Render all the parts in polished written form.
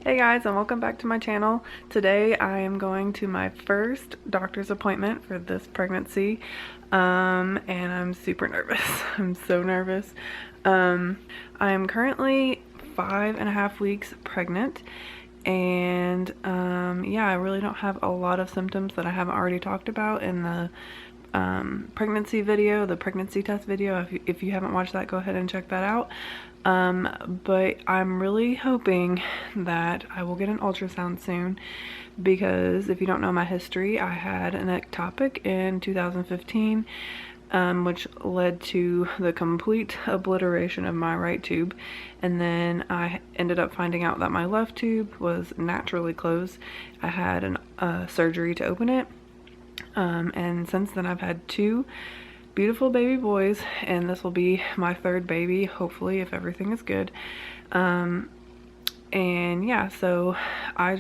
Hey guys, and welcome back to my channel. Today I am going to my first doctor's appointment for this pregnancy, and I'm super nervous. I'm so nervous. I am currently 5.5 weeks pregnant, and yeah, I really don't have a lot of symptoms that I haven't already talked about in the pregnancy video, the pregnancy test video. If you haven't watched that, go ahead and check that out. But I'm really hoping that I will get an ultrasound soon, because if you don't know my history, I had an ectopic in 2015, which led to the complete obliteration of my right tube, and then I ended up finding out that my left tube was naturally closed. I had a surgery to open it, and since then I've had two beautiful baby boys, and this will be my third baby, hopefully, if everything is good. And yeah, so I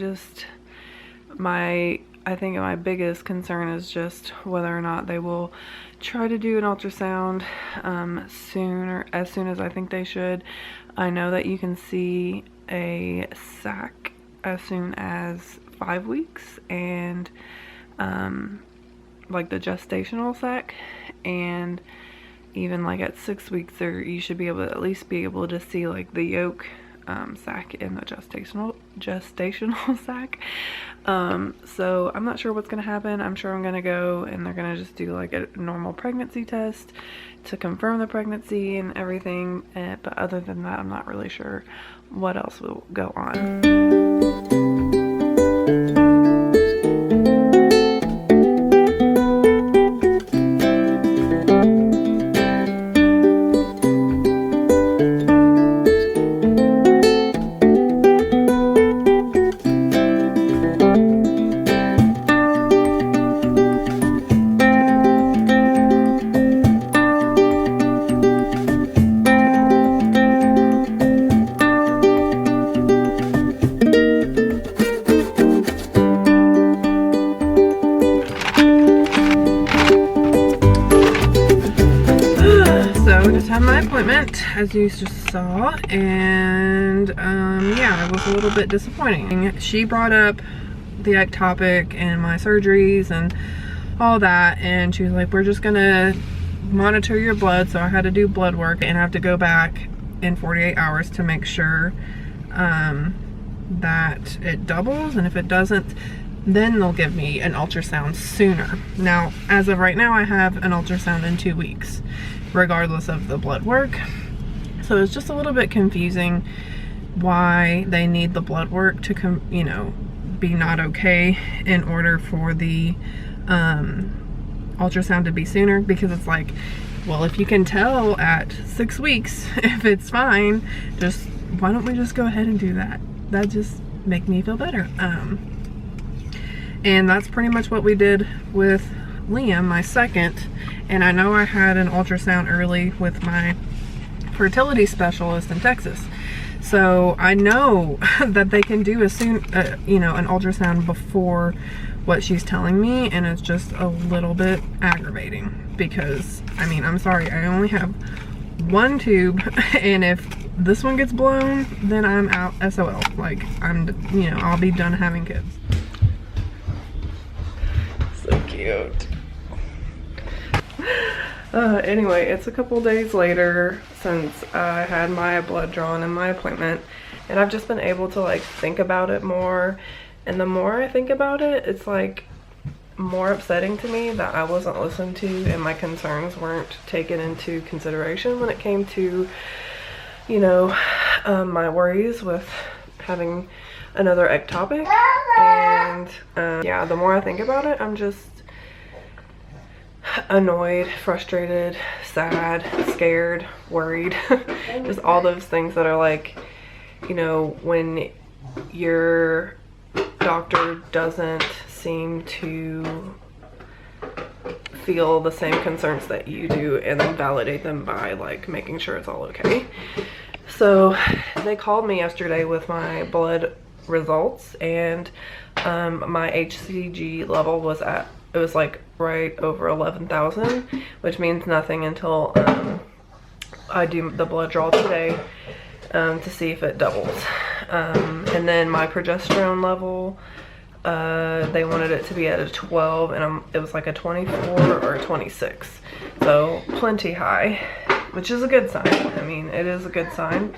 think my biggest concern is just whether or not they will try to do an ultrasound soon, or as soon as I think they should. I know that you can see a sac as soon as 5 weeks, and like the gestational sac, and even like at 6 weeks, or you should be able to at least be able to see like the yolk sac in the gestational sac. So I'm not sure what's gonna happen. I'm sure I'm gonna go and they're gonna just do like a normal pregnancy test to confirm the pregnancy and everything, but other than that, I'm not really sure what else will go on. My appointment, as you just saw, and yeah, it was a little bit disappointing. She brought up the ectopic and my surgeries and all that, and she was like, we're just gonna monitor your blood. So I had to do blood work, and I have to go back in 48 hours to make sure that it doubles, and if it doesn't, then they'll give me an ultrasound sooner. Now, as of right now, I have an ultrasound in 2 weeks, regardless of the blood work. So it's just a little bit confusing why they need the blood work to be not okay in order for the ultrasound to be sooner, because it's like, well, if you can tell at 6 weeks if it's fine, just why don't we just go ahead and do that? That just make me feel better. And that's pretty much what we did with Liam, my second. And I know I had an ultrasound early with my fertility specialist in Texas, so I know that they can do an ultrasound before what she's telling me, and it's just a little bit aggravating because, I mean, I'm sorry, I only have one tube, and if this one gets blown, then I'm out SOL. Like, I'll be done having kids. So cute. Anyway, it's a couple days later since I had my blood drawn in my appointment, and I've just been able to like think about it more, and the more I think about it, it's like more upsetting to me that I wasn't listened to and my concerns weren't taken into consideration when it came to, my worries with having another ectopic. And yeah, the more I think about it, I'm just annoyed, frustrated, sad, scared, worried. Just all those things that are like, when your doctor doesn't seem to feel the same concerns that you do, and then validate them by like making sure it's all okay. So they called me yesterday with my blood results, and my HCG level was like right over 11,000, which means nothing until I do the blood draw today to see if it doubles. And And then my progesterone level, they wanted it to be at a 12, and it was like a 24 or a 26. So plenty high, which is a good sign. I mean, it is a good sign.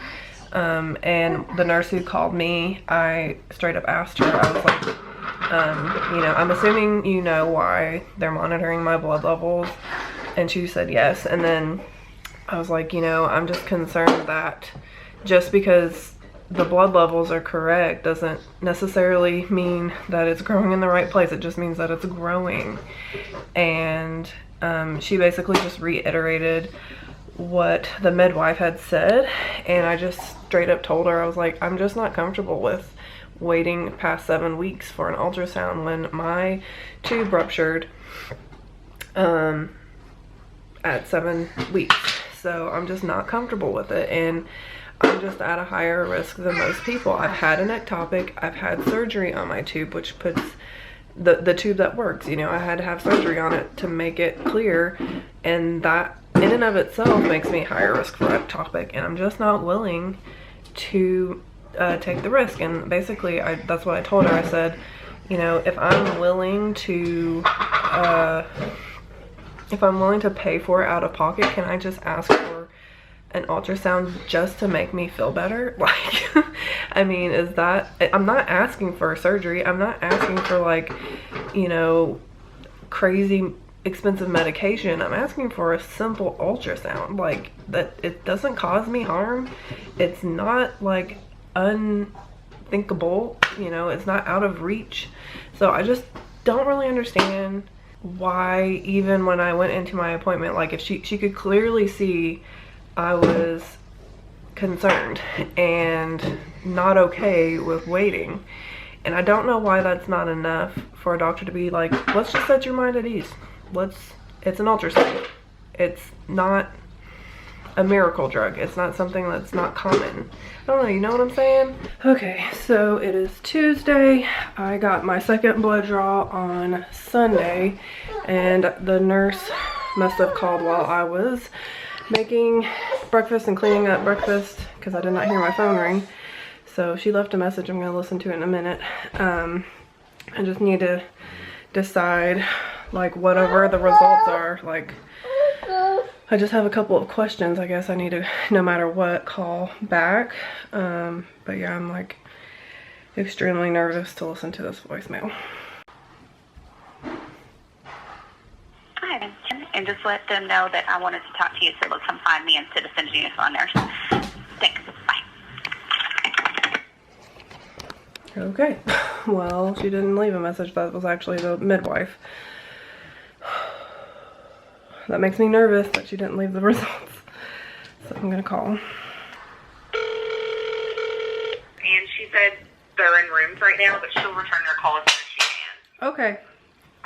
And the nurse who called me, I straight up asked her, I was like, you know, I'm assuming you know why they're monitoring my blood levels. And she said yes. And then I was like, you know, I'm just concerned that just because the blood levels are correct doesn't necessarily mean that it's growing in the right place. It just means that it's growing. And she basically just reiterated what the midwife had said, and I just straight up told her, I was like, I'm just not comfortable with waiting past 7 weeks for an ultrasound when my tube ruptured at 7 weeks. So I'm just not comfortable with it, and I'm just at a higher risk than most people. I've had an ectopic, I've had surgery on my tube, which puts the tube that works, you know, I had to have surgery on it to make it clear, and that in and of itself makes me higher risk for ectopic, and I'm just not willing to take the risk. And basically that's what I told her. I said, you know, if I'm willing to pay for it out of pocket, can I just ask for an ultrasound just to make me feel better? Like, I mean, is that, I'm not asking for surgery, I'm not asking for, like, you know, crazy expensive medication. I'm asking for a simple ultrasound, like, that it doesn't cause me harm. It's not like unthinkable, you know, it's not out of reach. So I just don't really understand why, even when I went into my appointment, like, if she could clearly see I was concerned and not okay with waiting. And I don't know why that's not enough for a doctor to be like, let's just set your mind at ease. It's an ultrasound. It's not a miracle drug. It's not something that's not common. I don't know, you know what I'm saying? Okay, so it is Tuesday. I got my second blood draw on Sunday, and the nurse must have called while I was making breakfast and cleaning up breakfast because I did not hear my phone ring. So she left a message. I'm gonna listen to it in a minute. I just need to decide, like, whatever the results are, like, I just have a couple of questions I guess I need to, no matter what, call back. But yeah, I'm like extremely nervous to listen to this voicemail. Hi, and just let them know that I wanted to talk to you, so they'll come find me instead of sending you a phone nurse. Thanks. Bye. Okay, well, she didn't leave a message. That was actually the midwife. That makes me nervous that she didn't leave the results. So I'm gonna call. And she said they're in rooms right now, but she'll return your call as soon as she can. Okay.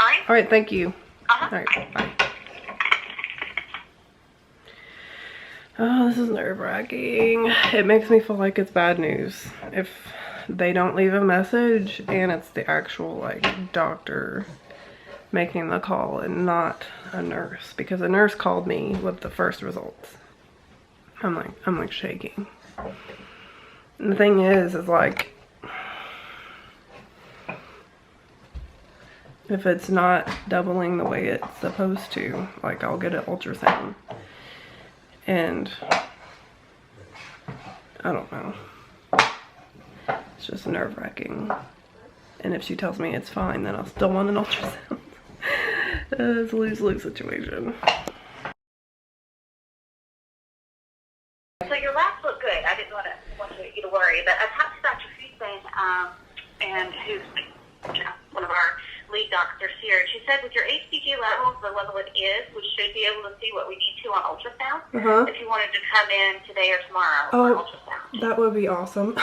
All right? All right, thank you. Uh-huh. All right, bye. Oh, this is nerve-wracking. It makes me feel like it's bad news if they don't leave a message and it's the actual, like, doctor making the call and not a nurse, because a nurse called me with the first results. I'm like shaking. And the thing is like, if it's not doubling the way it's supposed to, like, I'll get an ultrasound, and I don't know, it's just nerve-wracking. And if she tells me it's fine, then I'll still want an ultrasound. It's a lose-lose situation. So your labs look good. I didn't want you to worry, but I talked to Dr. Hussein, and who's one of our lead doctors here. She said with your HCG levels, the level it is, we should be able to see what we need to on ultrasound. If you wanted to come in today or tomorrow for ultrasound. That would be awesome.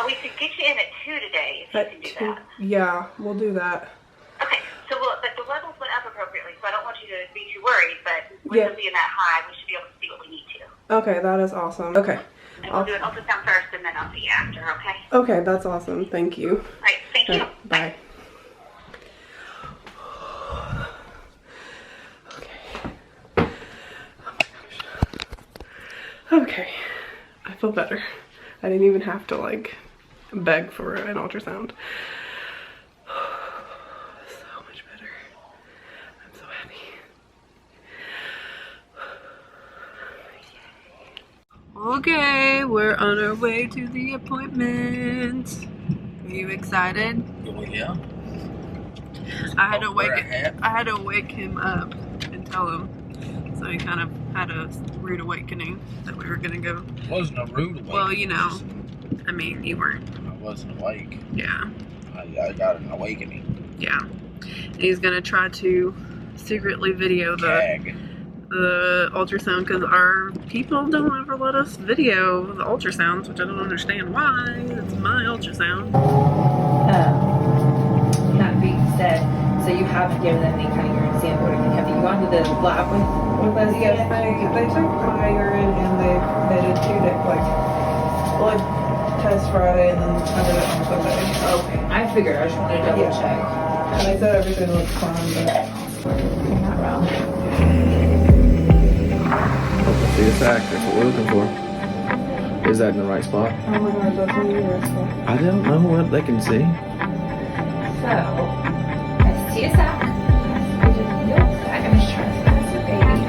We could get you in at 2 today if you can do that. Yeah, we'll do that. Okay, so but the levels went up appropriately, so I don't want you to be too worried, but with them being that high, we should be able to see what we need to. Okay, that is awesome. Okay. And we'll do an ultrasound first, and then I'll see you after, okay? Okay, that's awesome. Thank you. All right, thank you. Bye. Okay, I feel better. I didn't even have to, like, beg for an ultrasound. So much better. I'm so happy. Okay, we're on our way to the appointment. Are you excited? Oh yeah. I had to wake him up and tell him. So he kind of had a rude awakening that we were gonna go. It wasn't a rude awakening. Well, you know, I mean, you weren't. I wasn't awake. Yeah. I got an awakening. Yeah. He's gonna try to secretly video the ultrasound because our people don't ever let us video the ultrasounds, which I don't understand why. It's my ultrasound. That being said, so you haven't given them any kind of urine sample or anything. Have you gone to the lab with us? Yes, they took my urine and they did 2 days, like blood test Friday and then I did it on Sunday. Okay, I figured. I just wanted to double check. And they said everything looks fine, but You're not wrong. See the sack, that's what we're looking for. Is that in the right spot? oh my god, that's what you were for. I don't know what they can see. So, I see a sack. I just yolk sack. I'm just trying to find the baby.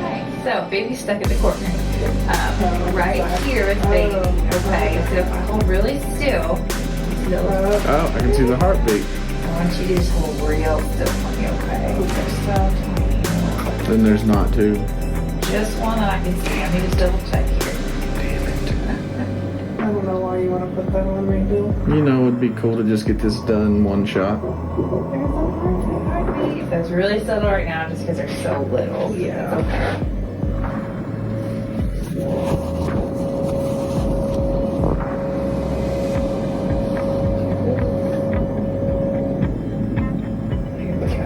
Alright, so baby's stuck in the corner. Right here is baby. Okay, so if I hold really still, Oh, I can see the heartbeat. I want you to just hold real still for me, okay? They're so tiny. Then there's not two. Just one that I can see. I need to double check here. I don't know why you want to put that on right now. You know, it'd be cool to just get this done in one shot. If that's really still right now, just because they're so little. Yeah. Okay. Here we go.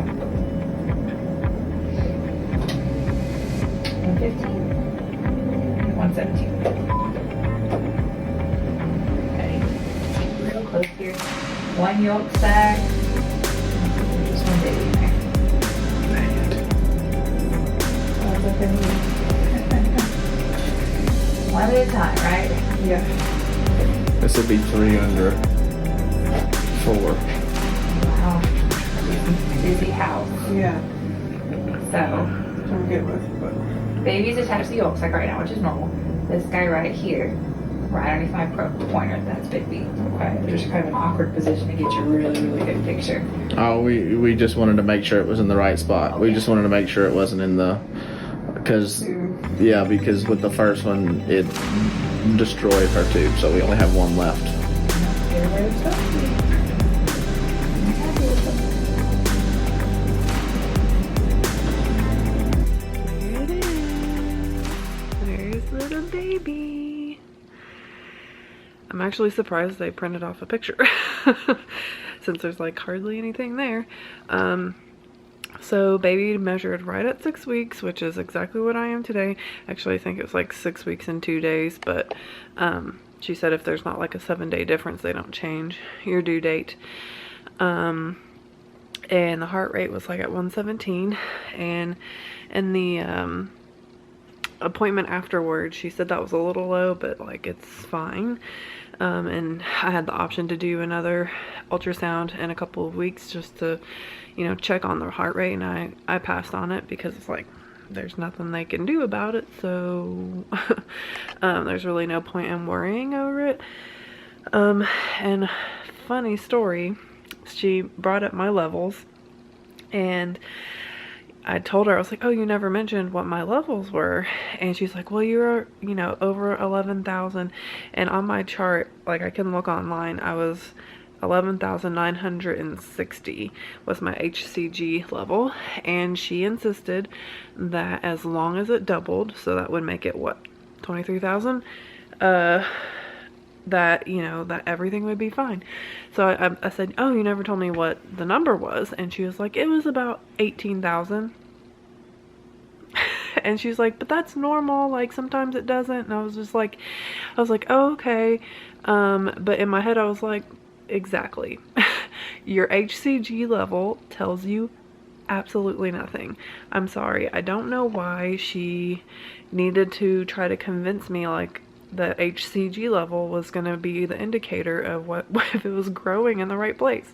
115. 117. Okay. Real close here. One yolk sac. Just one baby in there. One at a time, right? Yeah. This would be 3 under 4. Wow. Busy house. Yeah. So, I'm good with it, but. baby's attached to the yolk sac right now, which is normal. This guy right here, right underneath my pointer, that's Big B. Okay, there's kind of an awkward position to get your really, really good picture. Oh, we just wanted to make sure it was in the right spot. We just wanted to make sure it wasn't in the... Because with the first one, it destroyed her tube, so we only have one left. Everybody's supposed to be. I'm happy with them. There it is. There's little baby. I'm actually surprised they printed off a picture since there's like hardly anything there. So baby measured right at 6 weeks, which is exactly what I am today. Actually, I think it was like 6 weeks and 2 days, but she said if there's not like a 7-day difference, they don't change your due date. And the heart rate was like at 117, and in the appointment afterwards, she said that was a little low, but like it's fine. And I had the option to do another ultrasound in a couple of weeks just to, you know, check on the heart rate, and I passed on it because it's like there's nothing they can do about it, so there's really no point in worrying over it. And funny story, she brought up my levels, and I told her, I was like, oh, you never mentioned what my levels were. And she's like, well, you're, you know, over 11,000. And on my chart, like I can look online, I was 11,960 was my HCG level. And she insisted that as long as it doubled, so that would make it what, 23,000? That, you know, that everything would be fine. So I said, oh, you never told me what the number was. And she was like, it was about 18,000. And she's like, but that's normal, like sometimes it doesn't. And I was like, oh, okay. But in my head I was like, exactly. Your HCG level tells you absolutely nothing. I'm sorry, I don't know why she needed to try to convince me like the HCG level was going to be the indicator of what if it was growing in the right place.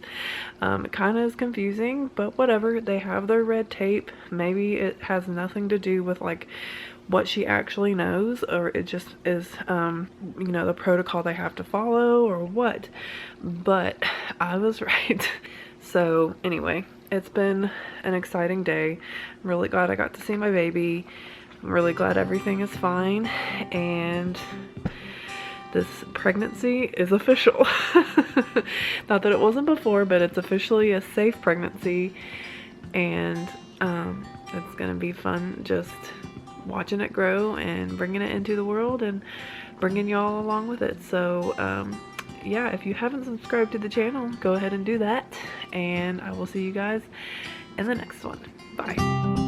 It kind of is confusing, but whatever. They have their red tape. Maybe it has nothing to do with like what she actually knows, or it just is you know, the protocol they have to follow, or what. But I was right. So anyway, it's been an exciting day. I'm really glad I got to see my baby. I'm really glad everything is fine, and this pregnancy is official. Not that it wasn't before, but it's officially a safe pregnancy, and it's gonna be fun just watching it grow and bringing it into the world and bringing y'all along with it. So yeah, if you haven't subscribed to the channel, go ahead and do that, and I will see you guys in the next one. Bye.